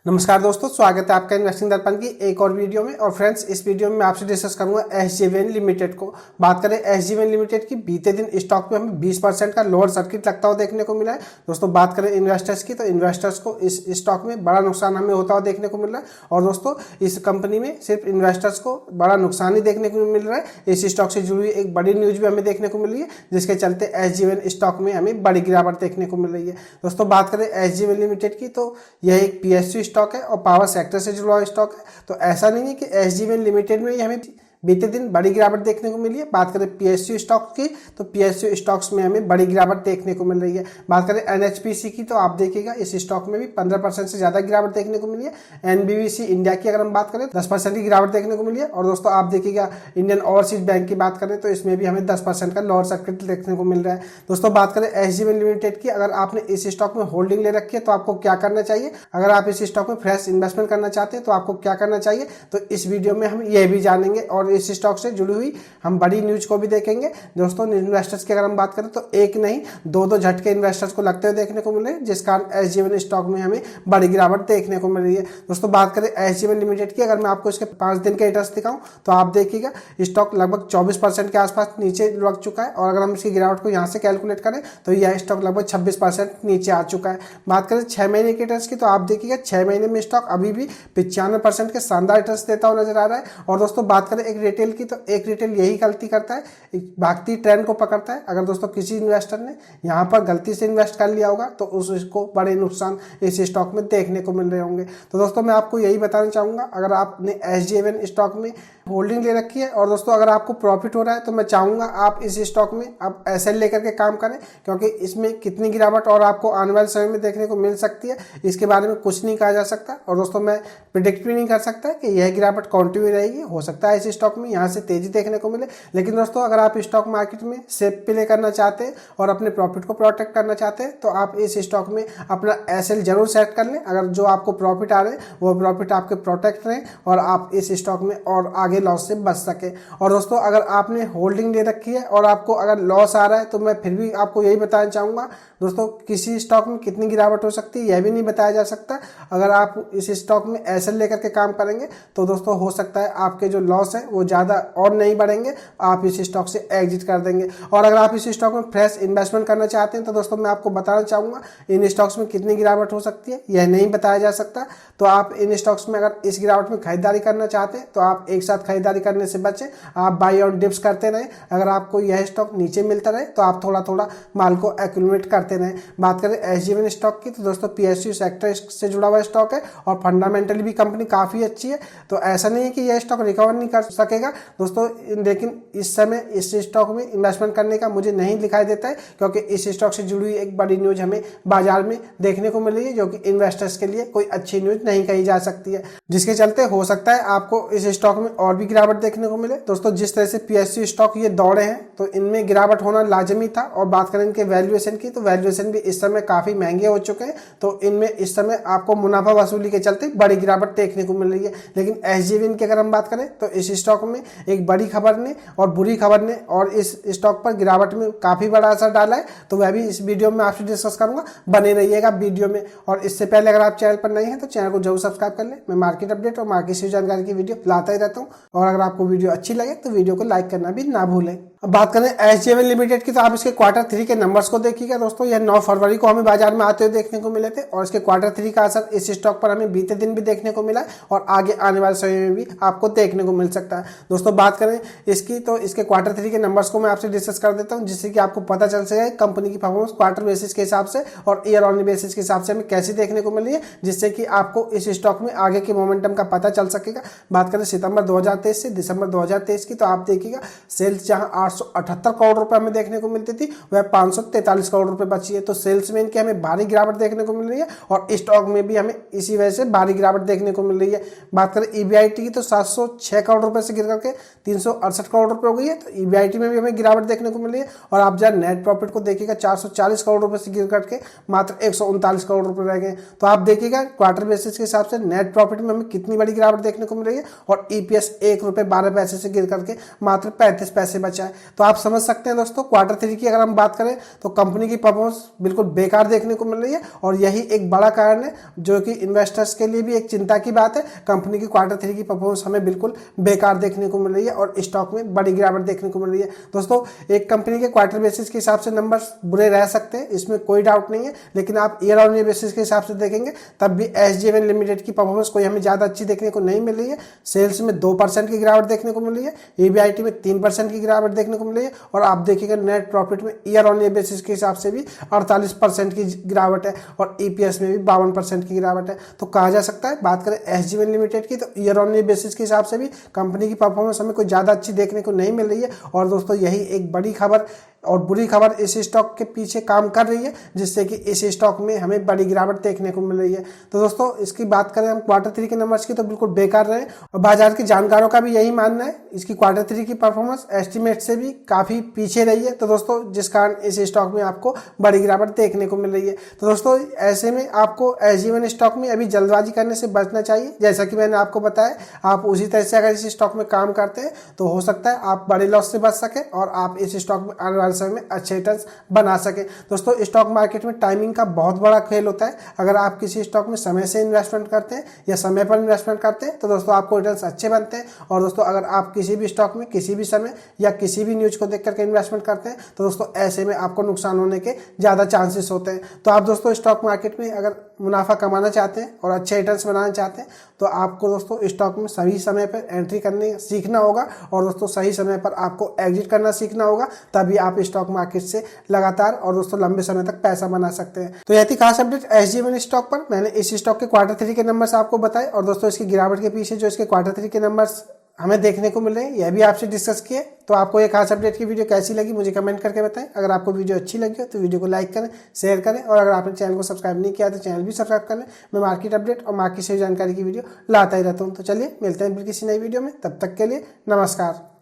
नमस्कार दोस्तों, स्वागत है आपका इन्वेस्टिंग दर्पण की एक और वीडियो में। और फ्रेंड्स, इस वीडियो में मैं आपसे डिस्कस करूंगा एसजेवीएन लिमिटेड को। बात करें एसजेवीएन लिमिटेड की, बीते दिन स्टॉक में हमें 20% का लोअर सर्किट लगता हुआ देखने को मिला है। दोस्तों बात करें इन्वेस्टर्स की, तो इन्वेस्टर्स को इस स्टॉक में बड़ा नुकसान हमें होता हुआ देखने को मिल रहा है। और दोस्तों इस कंपनी में सिर्फ इन्वेस्टर्स को बड़ा नुकसान ही देखने को मिल रहा है। इस स्टॉक से जुड़ी हुई एक बड़ी न्यूज भी हमें देखने को मिल रही है, जिसके चलते एसजेवीएन स्टॉक में हमें बड़ी गिरावट देखने को मिल रही है। दोस्तों बात करें एसजेवीएन लिमिटेड की, तो यह एक पीएसयू स्टॉक है और पावर सेक्टर से जुड़ा हुआ स्टॉक है। तो ऐसा नहीं है कि एसजेवीएन लिमिटेड में ही हमें बीते दिन बड़ी गिरावट देखने को मिली है। बात करें पीएसयू स्टॉक्स की, तो पीएसयू स्टॉक्स में हमें बड़ी गिरावट देखने को मिल रही है। बात करें एनएचपीसी की, तो आप देखिएगा इस स्टॉक में भी 15% से ज़्यादा गिरावट देखने को मिली है। एनबीवीसी इंडिया की अगर हम बात करें 10% की गिरावट देखने को मिली है। और दोस्तों आप देखिएगा इंडियन ओवरसीज बैंक की बात करें तो इसमें भी हमें 10% का लोअर सर्किट देखने को मिल रहा है। दोस्तों बात करें एसजेवीएन लिमिटेड की, अगर आपने इस स्टॉक में होल्डिंग ले रखी है तो आपको क्या करना चाहिए। अगर आप इस स्टॉक में फ्रेश इन्वेस्टमेंट करना चाहते हैं तो आपको क्या करना चाहिए, तो इस वीडियो में हम यह भी जानेंगे। और इस स्टॉक से हुई हम बड़ी न्यूज को भी देखेंगे। दोस्तों इन्वेस्टर्स की अगर हम बात करें तो एक नहीं दो झटके इन्वेस्टर्स को लगते हुए देखने को मिले, जिस कारण एसजेवीएन स्टॉक में हमें बड़ी गिरावट देखने को मिल रही है। दोस्तों बात करें एसजेवीएन लिमिटेड की, अगर मैं आपको इसके 5 दिन के एड्रेस दिखाऊं तो आप देखिएगा स्टॉक लगभग 24% के आसपास नीचे लग चुका है। और अगर हम इसकी गिरावट को यहाँ से कैलकुलेट करें तो यह स्टॉक लगभग 26% नीचे आ चुका है। बात करें 6 महीने के एड्रेस की, तो आप देखिएगा 6 महीने में स्टॉक अभी भी 95% के शानदार रिटर्न्स देता हुआ नजर आ रहा है। और दोस्तों बात करें एक रिटेल की, तो एक रिटेल यही गलती करता है, भागती ट्रेंड को पकड़ता है। अगर दोस्तों किसी इन्वेस्टर ने यहाँ पर गलती से इन्वेस्ट कर लिया होगा तो उसको बड़े नुकसान इस स्टॉक में देखने को मिल रहे होंगे। तो दोस्तों मैं आपको यही बताना चाहूँगा, अगर आपने एसजेवीएन स्टॉक में होल्डिंग ले रखी है और दोस्तों अगर आपको प्रॉफिट हो रहा है तो मैं चाहूँगा आप इस स्टॉक में आप एसएल लेकर के काम करें, क्योंकि इसमें कितनी गिरावट और आपको आने वाले समय में देखने को मिल सकती है इसके बारे में कुछ नहीं कहा जा सकता। और दोस्तों मैं प्रिडिक्ट भी नहीं कर सकता कि यह गिरावट कंटिन्यू रहेगी। हो सकता है इस स्टॉक में यहाँ से तेजी देखने को मिले, लेकिन दोस्तों अगर आप स्टॉक मार्केट में सेफ प्ले करना चाहते हैं और अपने प्रॉफिट को प्रोटेक्ट करना चाहते हैं तो आप इस स्टॉक में अपना एसएल जरूर सेट कर लें। अगर जो आपको प्रॉफिट आ रहे हैं वो प्रॉफिट आपके प्रोटेक्ट रहें और आप इस स्टॉक में और आगे लॉस से बच सके। और दोस्तों अगर आपने होल्डिंग ले रखी है और आपको अगर लॉस आ रहा है तो मैं फिर भी आपको यही बताना चाहूँगा, दोस्तों किसी स्टॉक में कितनी गिरावट हो सकती है यह भी नहीं बताया जा सकता। अगर आप इस स्टॉक में एसएल लेकर के काम करेंगे तो दोस्तों हो सकता है आपके जो लॉस है वो ज़्यादा और नहीं बढ़ेंगे, आप इस स्टॉक से एग्जिट कर देंगे। और अगर आप इस स्टॉक में फ्रेश इन्वेस्टमेंट करना चाहते हैं तो दोस्तों मैं आपको बताना चाहूँगा इन स्टॉक्स में कितनी गिरावट हो सकती है यह नहीं बताया जा सकता। तो आप इन स्टॉक्स में अगर इस गिरावट में खरीदारी करना चाहते हैं तो आप एक साथ खरीदारी करने से बचें, आप बाई और डिप्स करते रहें। अगर आपको यह स्टॉक नीचे मिलता रहे तो आप थोड़ा थोड़ा माल को एक्यूमुलेट करते रहें। बात करें एसजेवीएन स्टॉक की, तो दोस्तों पीएसयू सेक्टर से जुड़ा हुआ स्टॉक है और फंडामेंटली भी कंपनी काफ़ी अच्छी है। तो ऐसा नहीं है कि यह स्टॉक रिकवर नहीं कर सकेगा दोस्तों, लेकिन इस समय इस स्टॉक में इन्वेस्टमेंट करने का मुझे नहीं दिखाई देता है, क्योंकि इस स्टॉक से जुड़ी हुई एक बड़ी न्यूज हमें बाजार में देखने को मिल रही है जो कि इन्वेस्टर्स के लिए कोई अच्छी न्यूज नहीं कही जा सकती है, जिसके चलते हो सकता है आपको इस स्टॉक में और भी गिरावट देखने को मिले। दोस्तों जिस तरह से पीएसयू स्टॉक ये दौड़े हैं तो इनमें गिरावट होना लाजमी था। और बात करें इनके वैल्यूएशन की, तो वैल्यूएशन भी इस समय काफी महंगे हो चुके हैं, तो इनमें इस समय आपको मुनाफा वसूली के चलते बड़ी गिरावट देखने को मिल रही है। लेकिन एसजेवीएन की अगर हम बात करें तो इस स्टॉक में एक बड़ी खबर ने और बुरी खबर ने और इस स्टॉक पर गिरावट में काफी बड़ा असर डाला है, तो वह भी इस वीडियो में आपसे डिस्कस करूंगा। बने रहिएगा वीडियो में। और इससे पहले अगर आप चैनल पर नए हैं तो चैनल को जरूर सब्सक्राइब कर लें। मैं मार्केट अपडेट और मार्केट से जानकारी की वीडियो लाता ही रहता हूँ। और अगर आपको वीडियो अच्छी लगे तो वीडियो को लाइक करना भी ना भूलें। अब बात करें एसजेवीएन लिमिटेड की, तो आप इसके Q3 के नंबर्स को देखिएगा। दोस्तों यह 9 फरवरी को हमें बाजार में आते हुए देखने को मिले थे और इसके Q3 का असर इस स्टॉक पर हमें बीते दिन भी देखने को मिला है और आगे आने वाले समय में भी आपको देखने को मिल सकता है। दोस्तों बात करें इसकी, तो इसके Q3 के नंबर्स को मैं आपसे डिस्कस कर देता हूँ, जिससे कि आपको पता चल सके कंपनी की परफॉर्मेंस क्वार्टर बेसिस के हिसाब से और ईयर ऑन बेसिस के हिसाब से हमें कैसी देखने को मिली है, जिससे कि आपको इस स्टॉक में आगे के मोमेंटम का पता चल सकेगा। बात करें सितंबर 2023 से दिसंबर 2023 की, तो आप देखिएगा सेल्स जहां 878 करोड़ रुपए हमें देखने को मिलती थी वह 543 करोड़ रुपए बची है। तो सेल्स में इनकी हमें भारी गिरावट देखने को मिल रही है और स्टॉक में भी हमें इसी वजह से भारी गिरावट देखने को मिल रही है। बात करें ईबीआईटी की, तो 706 करोड़ रुपए से गिर करके 368 करोड़ रुपए हो गई है। तो ईबीआईटी में भी हमें गिरावट देखने को मिल रही है। और आप जब नेट प्रॉफिट को देखिएगा 440 करोड़ रुपए से गिर करके मात्र 139 करोड़ रुपए रह गए। तो आप देखिएगा क्वार्टर बेसिस के हिसाब से नेट प्रॉफिट में हमें कितनी बड़ी गिरावट देखने को मिल रही है। और ईपीएस ₹1.12 से गिर करके मात्र 35 पैसे बचा है। तो आप समझ सकते हैं दोस्तों, क्वार्टर 3 की अगर हम बात करें तो कंपनी की परफॉर्मेंस बिल्कुल बेकार देखने को मिल रही है और यही एक बड़ा कारण है जो कि इन्वेस्टर्स के लिए भी एक चिंता की बात है। कंपनी की क्वार्टर 3 की परफॉर्मेंस हमें बिल्कुल बेकार देखने को मिल रही है और स्टॉक में बड़ी गिरावट देखने को मिल रही है। दोस्तों, एक कंपनी के क्वार्टर बेसिस के हिसाब से नंबर्स बुरे रह सकते हैं, इसमें कोई डाउट नहीं है, लेकिन आप ईयर ऑन ईयर बेसिस के हिसाब से देखेंगे तब भी SJVN लिमिटेड की परफॉर्मेंस कोई हमें ज़्यादा अच्छी देखने को नहीं मिल रही है। सेल्स में 2% की गिरावट देखने को मिल रही है, EBIT में 3% की गिरावट देखने को मिल रही है और आप देखिएगा नेट प्रॉफिट में ईयर ऑन ईयर बेसिस के हिसाब से भी 48% की गिरावट है और EPS में भी 52% की गिरावट है। तो कहा जा सकता है, बात करें SJVN लिमिटेड की, तो ईयर ऑन ईयर बेसिस के हिसाब से भी कंपनी की परफॉर्मेंस हमें कोई ज़्यादा अच्छी देखने को नहीं मिल रही है। और दोस्तों, यही एक बड़ी खबर और बुरी खबर इस स्टॉक के पीछे काम कर रही है, जिससे कि इस स्टॉक में हमें बड़ी गिरावट देखने को मिल रही है। तो दोस्तों, इसकी बात करें हम क्वार्टर 3 के नंबर्स की, तो बिल्कुल बेकार रहे और बाजार के जानकारों का भी यही मानना है, इसकी क्वार्टर 3 की परफॉर्मेंस एस्टिमेट से भी काफ़ी पीछे रही है। तो दोस्तों, जिस कारण इस स्टॉक में आपको बड़ी गिरावट देखने को मिल रही है। तो दोस्तों, ऐसे में आपको SJVN स्टॉक में अभी जल्दबाजी करने से बचना चाहिए। जैसा कि मैंने आपको बताया, आप उसी तरह से अगर इस स्टॉक में काम करते हैं तो हो सकता है आप बड़े लॉस से बच सके और आप इस स्टॉक में आने वाले समय में अच्छे रिटर्न्स बना सके। दोस्तों, स्टॉक मार्केट में टाइमिंग का बहुत बड़ा खेल होता है। अगर आप किसी स्टॉक में समय से इन्वेस्टमेंट करते हैं या समय पर इन्वेस्टमेंट करते हैं तो दोस्तों आपको रिटर्न्स अच्छे बनते हैं। और दोस्तों, अगर आप किसी भी स्टॉक में किसी भी समय या किसी भी न्यूज को देख करके इन्वेस्टमेंट करते हैं तो दोस्तों ऐसे में आपको नुकसान होने के ज़्यादा चांसेस होते हैं। तो आप दोस्तों स्टॉक मार्केट में अगर मुनाफा कमाना चाहते हैं और अच्छे रिटर्न्स बनाना चाहते हैं तो आपको दोस्तों स्टॉक में सही समय पर एंट्री करने सीखना होगा और दोस्तों सही समय पर आपको एग्जिट करना सीखना होगा, तभी आप स्टॉक मार्केट से लगातार और दोस्तों लंबे समय तक पैसा बना सकते हैं। तो यह थी खास अपडेट SJVN स्टॉक पर। मैंने इस स्टॉक के क्वार्टर 3 के नंबर्स आपको बताए और दोस्तों इसकी गिरावट के पीछे जो इसके क्वार्टर 3 के नंबर्स हमें देखने को मिल रहे हैं यह भी आपसे डिस्कस किए। तो आपको ये खास अपडेट की वीडियो कैसी लगी मुझे कमेंट करके बताएं। अगर आपको वीडियो अच्छी लगी हो तो वीडियो को लाइक करें, शेयर करें और अगर आपने चैनल को सब्सक्राइब नहीं किया तो चैनल भी सब्सक्राइब कर लें। मैं मार्केट अपडेट और मार्केट से जानकारी की वीडियो लाता ही रहता हूँ। तो चलिए मिलते हैं फिर किसी नई वीडियो में, तब तक के लिए नमस्कार।